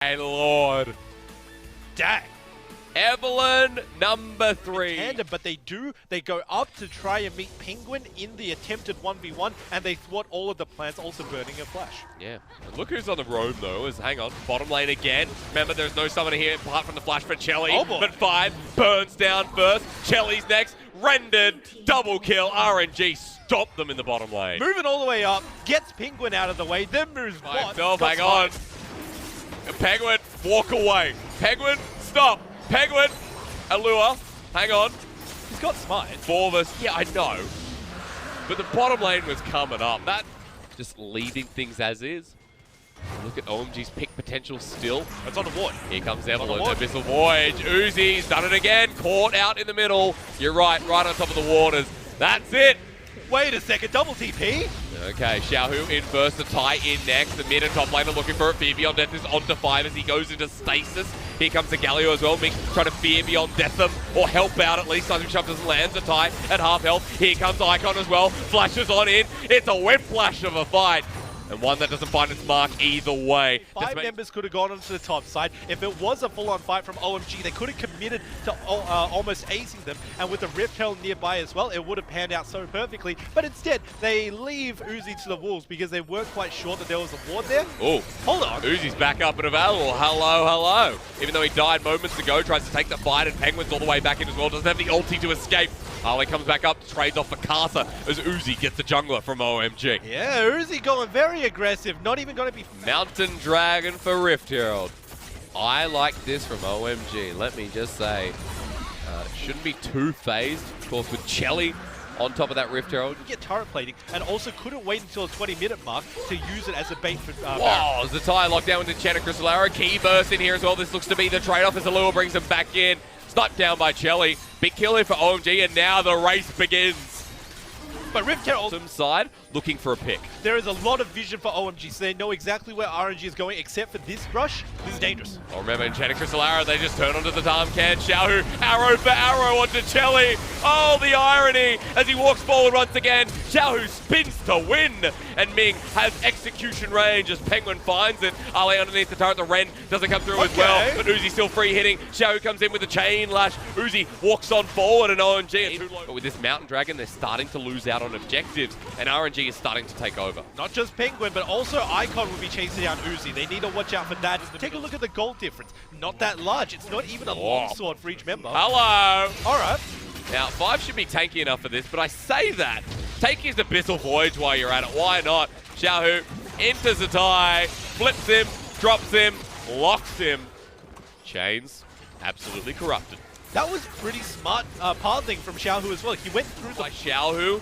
My lord. Dang. Evelyn, number 3. Tandem, but they go up to try and meet Penguin in the attempted 1v1, and they thwart all of the plans, also burning a flash. Yeah. And look who's on the road, though. Hang on. Bottom lane again. Remember, there's no summoner here apart from the flash for Chelly. Oh boy. But 5 burns down first. Chelly's next. Rendered. Double kill. RNG stopped them in the bottom lane. Moving all the way up, gets Penguin out of the way, then moves By bot. himself, hang on. Penguin, walk away. Penguin, stop. Penguin, allure, hang on. He's got smite. Forvis, yeah, I know. But the bottom lane was coming up. That just leaving things as is. Look at OMG's pick potential still. It's on the ward. Here comes Evelyn, Abyssal Voyage. Uzi's done it again. Caught out in the middle. You're right on top of the waters. That's it. Wait a second, double TP? Okay, Xiaohu in first, the tie in next. The mid and top laner looking for it. Fear Beyond Death is onto 5 as he goes into stasis. Here comes the Galio as well. Mink trying to Fear Beyond Death them, or help out at least. Seismic Shove doesn't land. The tie at half health. Here comes Icon as well. Flashes on in. It's a whiplash of a fight. And one that doesn't find its mark either way. 5 members could have gone onto the top side. If it was a full-on fight from OMG, they could have committed to almost acing them. And with the Rift Herald nearby as well, it would have panned out so perfectly. But instead, they leave Uzi to the wolves because they weren't quite sure that there was a ward there. Oh, hold on. Uzi's back up and available. Hello, hello. Even though he died moments ago, tries to take the fight, and Penguin's all the way back in as well. Doesn't have the ulti to escape. Ali comes back up, trades off for Casa as Uzi gets the jungler from OMG. Yeah, Uzi going very aggressive, not even going to be... Mountain Dragon for Rift Herald. I like this from OMG, let me just say. Shouldn't be too phased, of course, with Chelly on top of that Rift Herald. You get turret plating, and also couldn't wait until the 20-minute mark to use it as a bait for Whoa, as the tie locked down with the Enchanted Crystal Arrow. Key burst in here as well. This looks to be the trade-off as Allure brings him back in. Sniped down by Chelly. Big kill here for OMG, and now the race begins. But Rift Herald side looking for a pick. There is a lot of vision for OMG, so they know exactly where RNG is going, except for this rush. This is dangerous. Oh, remember, Enchanted Crystal Arrow, they just turn onto the Tarmcan. Xiaohu, arrow for arrow onto Chelly. Oh, the irony as he walks forward once again. Xiaohu spins to win, and Ming has execution range as Penguin finds it. Ali underneath the turret, the Ren doesn't come through as well, but Uzi still free hitting. Xiaohu comes in with the chain lash. Uzi walks on forward, and OMG, but with this Mountain Dragon, they're starting to lose out on objectives, and RNG is starting to take over. Not just Penguin, but also Icon will be chasing down Uzi. They need to watch out for that. Take a look at the gold difference. Not that large. It's not even a longsword for each member. Hello. All right. Now, 5 should be tanky enough for this, but I say that. Take his Abyssal Voyage while you're at it. Why not? Xiaohu enters the tie, flips him, drops him, locks him. Chains, absolutely corrupted. That was pretty smart pathing from Xiaohu as well. He went through by Xiaohu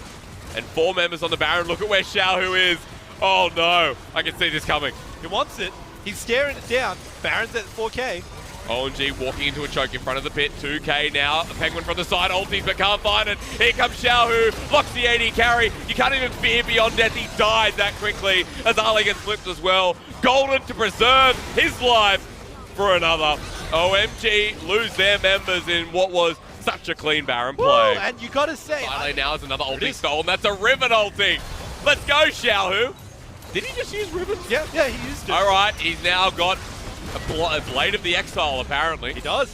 and 4 members on the Baron. Look at where Xiaohu is. Oh no, I can see this coming. He wants it. He's staring it down. Baron's at 4K. OMG walking into a choke in front of the pit. 2K now. The Penguin from the side ulties but can't find it. Here comes Xiaohu. Locks the AD carry. You can't even fear Beyond Death. He died that quickly as Ali gets flipped as well. Golden to preserve his life for another. OMG lose their members in what was such a clean Baron play. Woo, and you gotta say, now is another ulti stolen. That's a Riven ulti. Let's go, Xiaohu. Did he just use Riven? Yeah, he used it. All right, he's now got a Blade of the Exile, apparently. He does.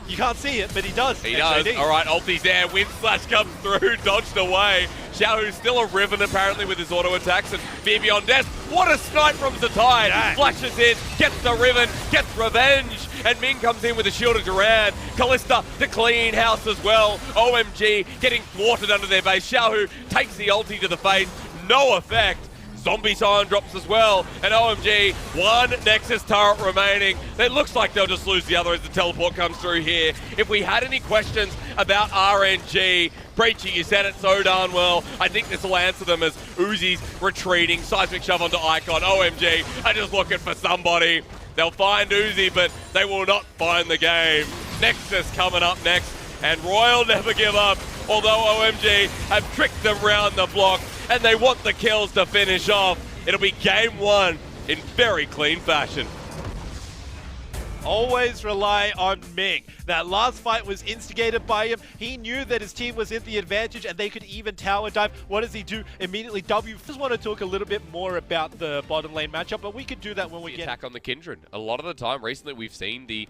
You can't see it, but he does. He does. All right, ulti's there. Wind Slash comes through, dodged away. Xiaohu's still a Riven, apparently, with his auto attacks. And Fear Beyond Death. What a snipe from Zatai. Dang. Flashes in, gets the Riven, gets revenge. And Ming comes in with a Shield of Duran. Callista to clean house as well. OMG getting thwarted under their base. Xiaohu takes the ulti to the face. No effect. Zombie Sign drops as well, and OMG, 1 Nexus turret remaining. It looks like they'll just lose the other as the teleport comes through here. If we had any questions about RNG, Preachy, you said it so darn well. I think this will answer them as Uzi's retreating. Seismic Shove onto Icon. OMG are just looking for somebody. They'll find Uzi, but they will not find the game. Nexus coming up next, and Royal never give up, although OMG have tricked them round the block, and they want the kills to finish off. It'll be game 1 in very clean fashion. Always rely on Ming. That last fight was instigated by him. He knew that his team was in the advantage and they could even tower dive. What does he do? Immediately W. Just want to talk a little bit more about the bottom lane matchup, but we could do that when we get attack on the Kindred. A lot of the time recently we've seen the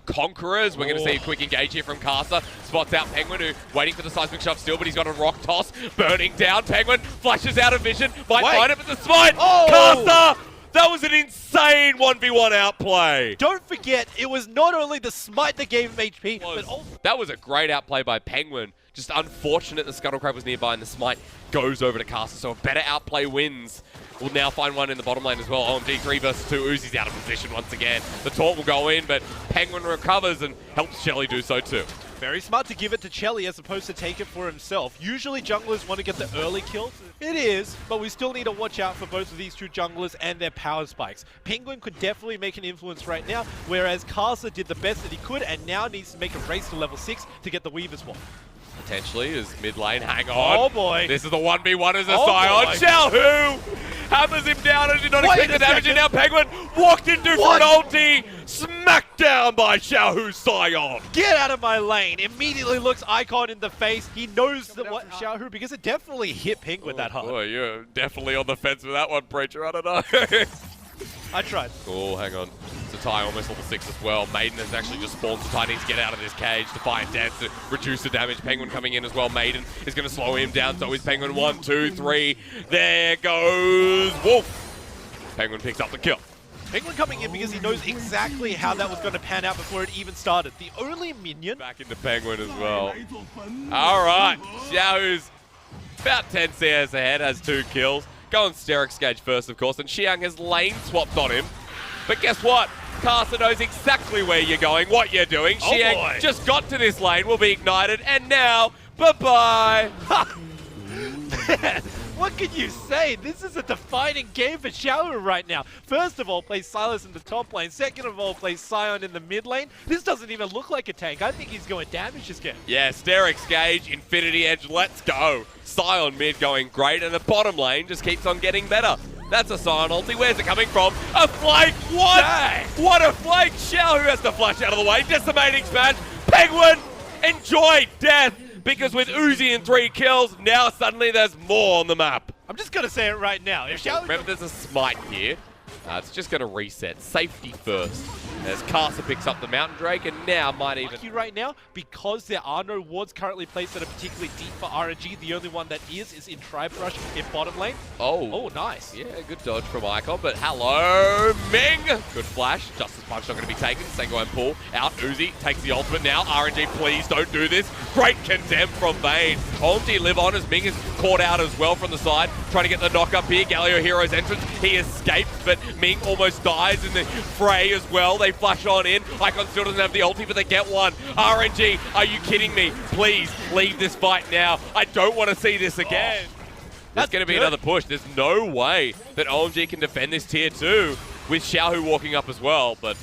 Conquerors. We're going to see a quick engage here from Casa. Spots out Penguin, who waiting for the seismic shove still, but he's got a rock toss. Burning down. Penguin flashes out of vision. Might find it with the smite. Casa! That was an insane 1v1 outplay. Don't forget, it was not only the smite that gave him HP, but also... That was a great outplay by Penguin. Just unfortunate the Scuttlecrab was nearby and the smite goes over to Casa, so a better outplay wins. We'll now find one in the bottom lane as well. OMG 3 versus 2. Uzi's out of position once again. The taunt will go in, but Penguin recovers and helps Shelly do so too. Very smart to give it to Chelly as opposed to take it for himself. Usually junglers want to get the early kills. It is, but we still need to watch out for both of these two junglers and their power spikes. Penguin could definitely make an influence right now, whereas Casa did the best that he could and now needs to make a race to level 6 to get the Weaver Swap. Potentially is mid lane. Hang on. Oh boy. This is the 1v1 as a Scion. Xiaohu hammers him down and did not expect the damage. And now Penguin walked into for an ulti. Smacked down by Xiaohu Scion. Get out of my lane. Immediately looks Icon in the face. He knows that what Xiaohu, because it definitely hit Penguin that hard. Boy, you're definitely on the fence with that one, Preacher. I don't know. I tried. Oh, hang on. Satai almost level 6 as well. Maiden has actually just spawned. Satai needs to get out of this cage. Defiant Dance to reduce the damage. Penguin coming in as well. Maiden is going to slow him down. So is Penguin. 1, 2, 3. There goes Wolf. Penguin picks up the kill. Penguin coming in because he knows exactly how that was going to pan out before it even started. The only minion... Back into Penguin as well. All right. Xiaohu's about 10 CS ahead. Has 2 kills. Go on Sterek's gauge first, of course, and Xiang has lane swapped on him. But guess what? Casa knows exactly where you're going, what you're doing. Xiang just got to this lane, will be ignited, and now, bye-bye. What can you say? This is a defining game for Xiaohu right now. First of all, plays Silas in the top lane. Second of all, plays Scion in the mid lane. This doesn't even look like a tank. I think he's going damage this game. Yeah, Sterek's gauge, Infinity Edge, let's go. Scion mid going great, and the bottom lane just keeps on getting better. That's a Scion ulti. Where's it coming from? A flank! What? Dang. What a flank! Xiaohu has to flash out of the way. Decimating smash. Penguin, enjoy death. Because with Uzi and 3 kills, now suddenly there's more on the map. I'm just going to say it right now. If Xiaohu... Remember, there's a smite here. It's just going to reset. Safety first. As Casa picks up the Mountain Drake and now might even... Right now, because there are no wards currently placed that are particularly deep for RNG, the only one that is in Tribe Rush in bottom lane. Oh, nice. Yeah, good dodge from Icon, but hello, Ming! Good flash. Justice Punch not going to be taken. Sengo and Paul out. Uzi takes the ultimate now. RNG, please don't do this. Great condemn from Vayne. OMG live on as Ming is caught out as well from the side. Trying to get the knock up here. Galio Hero's entrance. He escapes, but Ming almost dies in the fray as well. They flash on in. Icon still doesn't have the ulti, but they get one. RNG, are you kidding me? Please leave this fight now. I don't want to see this again. That's going to be another push. There's no way that OMG can defend this tier 2 with Xiaohu walking up as well, but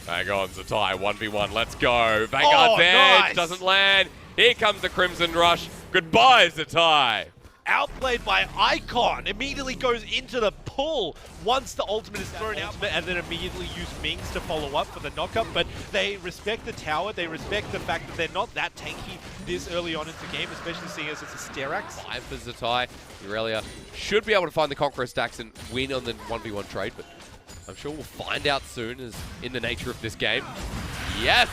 hang on, Zatai, 1v1, let's go. Vanguard's edge doesn't land. Here comes the Crimson Rush. Goodbye, Zatai. Outplayed by Icon, immediately goes into the pull once the ultimate is thrown out, and then immediately use Mings to follow up for the knockup. But they respect the tower, they respect the fact that they're not that tanky this early on into the game, especially seeing as it's a Sterax. 5 for Zatai. Aurelia should be able to find the Conqueror stacks and win on the 1v1 trade, but I'm sure we'll find out soon as in the nature of this game. Yes!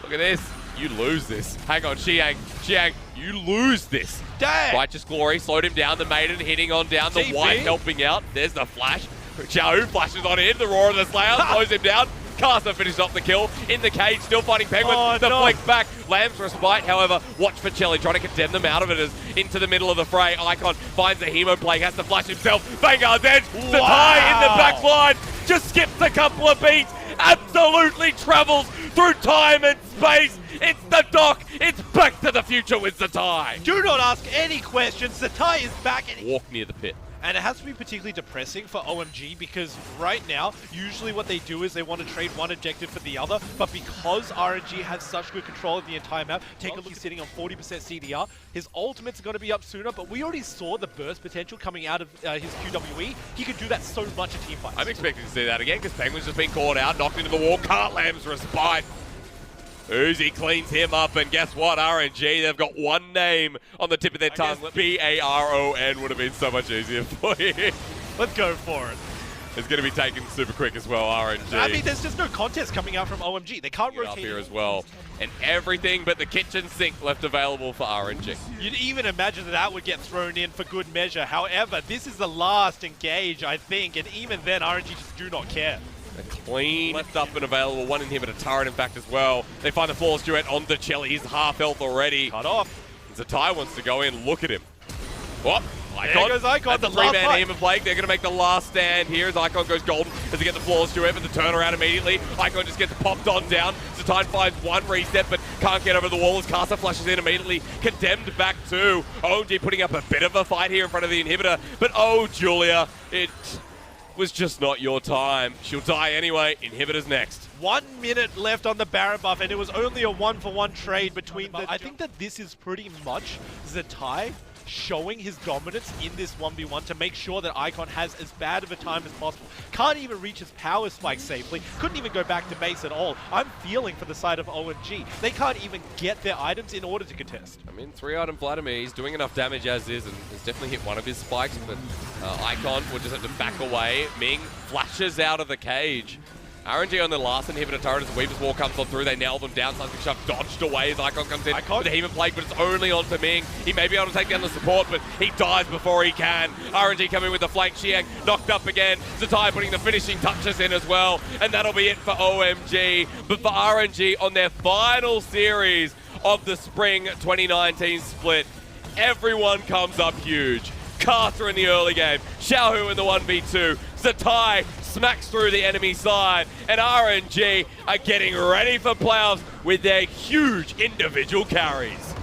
Look at this. You lose this. Hang on, Xiang. Xiang, you lose this. Dang! Righteous Glory slowed him down. The Maiden hitting on down. The White helping out. There's the flash. Xiaohu flashes on in. The Roar of the Slayer slows him down. Casa finishes off the kill. In the cage, still fighting Penguin. The flick back. Lamb's respite, however, watch for Chelly trying to condemn them out of it as into the middle of the fray. Icon finds the Hemo plague, has to flash himself. Vanguard's edge. Zatai in the back line. Just skips a couple of beats. Absolutely travels through time and space. It's the dock. It's Back to the Future with Zatai. Do not ask any questions. Zatai is back. And walk near the pit. And it has to be particularly depressing for OMG because right now, usually what they do is they want to trade one objective for the other, but because RNG has such good control of the entire map, take a look, he's sitting on 40% CDR. His ultimate's going to be up sooner, but we already saw the burst potential coming out of his QWE. He can do that so much in teamfights. I'm expecting to see that again because Penguin's just been caught out, knocked into the wall. Cartlam's respite. Uzi cleans him up, and guess what? RNG, they've got one name on the tip of their tongue. BARON would have been so much easier for you. Let's go for it. It's going to be taken super quick as well, RNG. I mean, there's just no contest coming out from OMG. They can't rotate up here as well. And everything but the kitchen sink left available for RNG. You'd even imagine that that would get thrown in for good measure. However, this is the last engage, I think, and even then, RNG just do not care. A clean left up and available, one inhibitor turret in fact as well. They find the flawless duet on the Chelly, he's half health already. Cut off. Zatai wants to go in, look at him. Whoop, Icon. There goes Icon. That's a three-man aim of Blake. They're going to make the last stand here as Icon goes golden as they get the flawless duet, but the turnaround immediately. Icon just gets popped on down. Zatai finds one reset, but can't get over the wall as Casa flashes in immediately. Condemned back to OMG, putting up a bit of a fight here in front of the inhibitor. But oh, Julia, it was just not your time. She'll die anyway. Inhibitor's next. 1 minute left on the Baron buff, and it was only a 1-for-1 trade between the... I think that this is pretty much Zatai showing his dominance in this 1v1 to make sure that Icon has as bad of a time as possible. Can't even reach his power spike safely. Couldn't even go back to base at all. I'm feeling for the side of OMG. They can't even get their items in order to contest. I mean, 3-item Vladimir, he's doing enough damage as is, and has definitely hit one of his spikes, but Icon will just have to back away. Ming flashes out of the cage. RNG on the last inhibitor turret as the Weaver's Wall comes on through. They nail them down. Something Shove dodged away as Icon comes in with the Heathen Plague, but it's only onto Ming. He may be able to take down the support, but he dies before he can. RNG coming with the flank. Xiang knocked up again. Zatai putting the finishing touches in as well. And that'll be it for OMG. But for RNG on their final series of the Spring 2019 split, everyone comes up huge. Carter in the early game, Xiaohu in the 1v2, Zatai smacks through the enemy side, and RNG are getting ready for playoffs with their huge individual carries.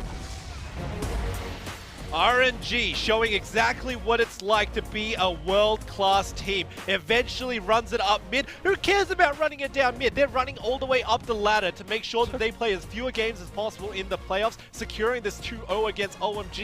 RNG showing exactly what it's like to be a world-class team. Eventually runs it up mid. Who cares about running it down mid? They're running all the way up the ladder to make sure that they play as fewer games as possible in the playoffs, securing this 2-0 against OMG.